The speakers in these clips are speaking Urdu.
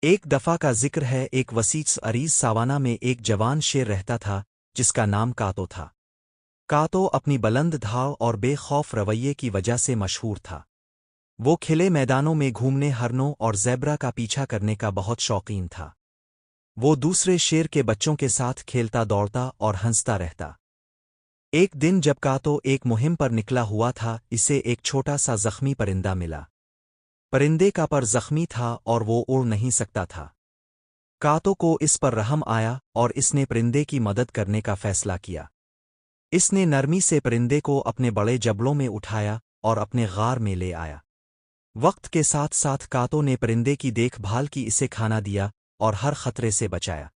ایک دفعہ کا ذکر ہے، ایک وسیع عریض ساوانہ میں ایک جوان شیر رہتا تھا جس کا نام کاتو تھا۔ کاتو اپنی بلند دھاڑ اور بے خوف رویے کی وجہ سے مشہور تھا۔ وہ کھلے میدانوں میں گھومنے، ہرنوں اور زیبرا کا پیچھا کرنے کا بہت شوقین تھا۔ وہ دوسرے شیر کے بچوں کے ساتھ کھیلتا، دوڑتا اور ہنستا رہتا۔ ایک دن جب کاتو ایک مہم پر نکلا ہوا تھا، اسے ایک چھوٹا سا زخمی پرندہ ملا۔ پرندے کا پر زخمی تھا اور وہ اڑ نہیں سکتا تھا۔ کاتو کو اس پر رحم آیا اور اس نے پرندے کی مدد کرنے کا فیصلہ کیا۔ اس نے نرمی سے پرندے کو اپنے بڑے جبڑوں میں اٹھایا اور اپنے غار میں لے آیا۔ وقت کے ساتھ ساتھ کاتو نے پرندے کی دیکھ بھال کی، اسے کھانا دیا اور ہر خطرے سے بچایا۔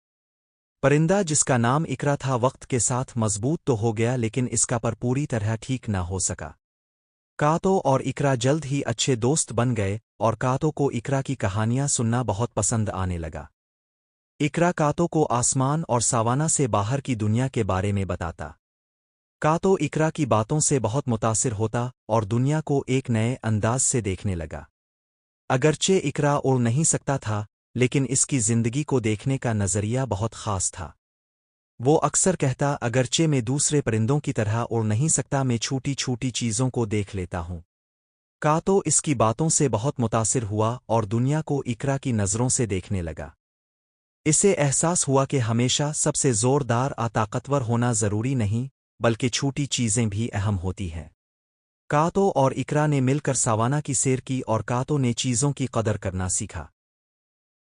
پرندہ جس کا نام اقرا تھا وقت کے ساتھ مضبوط تو ہو گیا، لیکن اس کا پر پوری طرح ٹھیک نہ ہو سکا۔ کاتو اور اقرا جلد ہی اچھے دوست بن گئے اور کاتو کو اقرا کی کہانیاں سننا بہت پسند آنے لگا۔ اقرا کاتو کو آسمان اور ساوانہ سے باہر کی دنیا کے بارے میں بتاتا۔ کاتو اقرا کی باتوں سے بہت متاثر ہوتا اور دنیا کو ایک نئے انداز سے دیکھنے لگا۔ اگرچہ اقرا اڑ نہیں سکتا تھا، لیکن اس کی زندگی کو دیکھنے کا نظریہ بہت خاص تھا۔ وہ اکثر کہتا، اگرچہ میں دوسرے پرندوں کی طرح اڑ نہیں سکتا، میں چھوٹی چھوٹی چیزوں کو دیکھ لیتا ہوں۔ کاتو اس کی باتوں سے بہت متاثر ہوا اور دنیا کو اقرا کی نظروں سے دیکھنے لگا۔ اسے احساس ہوا کہ ہمیشہ سب سے زوردار طاقتور ہونا ضروری نہیں، بلکہ چھوٹی چیزیں بھی اہم ہوتی ہیں۔ کاتو اور اقرا نے مل کر ساوانہ کی سیر کی اور کاتو نے چیزوں کی قدر کرنا سیکھا۔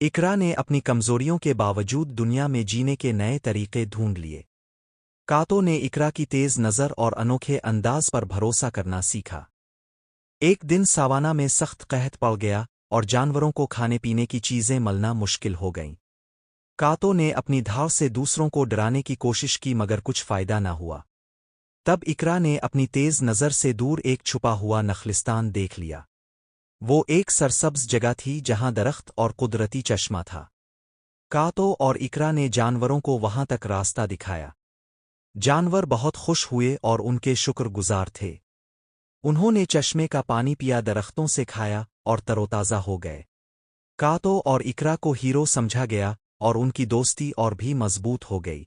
اقرا نے اپنی کمزوریوں کے باوجود دنیا میں جینے کے نئے طریقے ڈھونڈ لیے۔ کاتو نے اقرا کی تیز نظر اور انوکھے انداز پر بھروسہ کرنا سیکھا۔ ایک دن ساوانہ میں سخت قحط پڑ گیا اور جانوروں کو کھانے پینے کی چیزیں ملنا مشکل ہو گئیں۔ کاتو نے اپنی دھاڑ سے دوسروں کو ڈرانے کی کوشش کی مگر کچھ فائدہ نہ ہوا۔ تب اقرا نے اپنی تیز نظر سے دور ایک چھپا ہوا نخلستان دیکھ لیا۔ وہ ایک سرسبز جگہ تھی جہاں درخت اور قدرتی چشمہ تھا۔ کاتو اور اقرا نے جانوروں کو وہاں تک راستہ دکھایا۔ جانور بہت خوش ہوئے اور ان کے شکر گزار تھے۔ انہوں نے چشمے کا پانی پیا، درختوں سے کھایا اور تروتازہ ہو گئے۔ کاتو اور اقرا کو ہیرو سمجھا گیا اور ان کی دوستی اور بھی مضبوط ہو گئی۔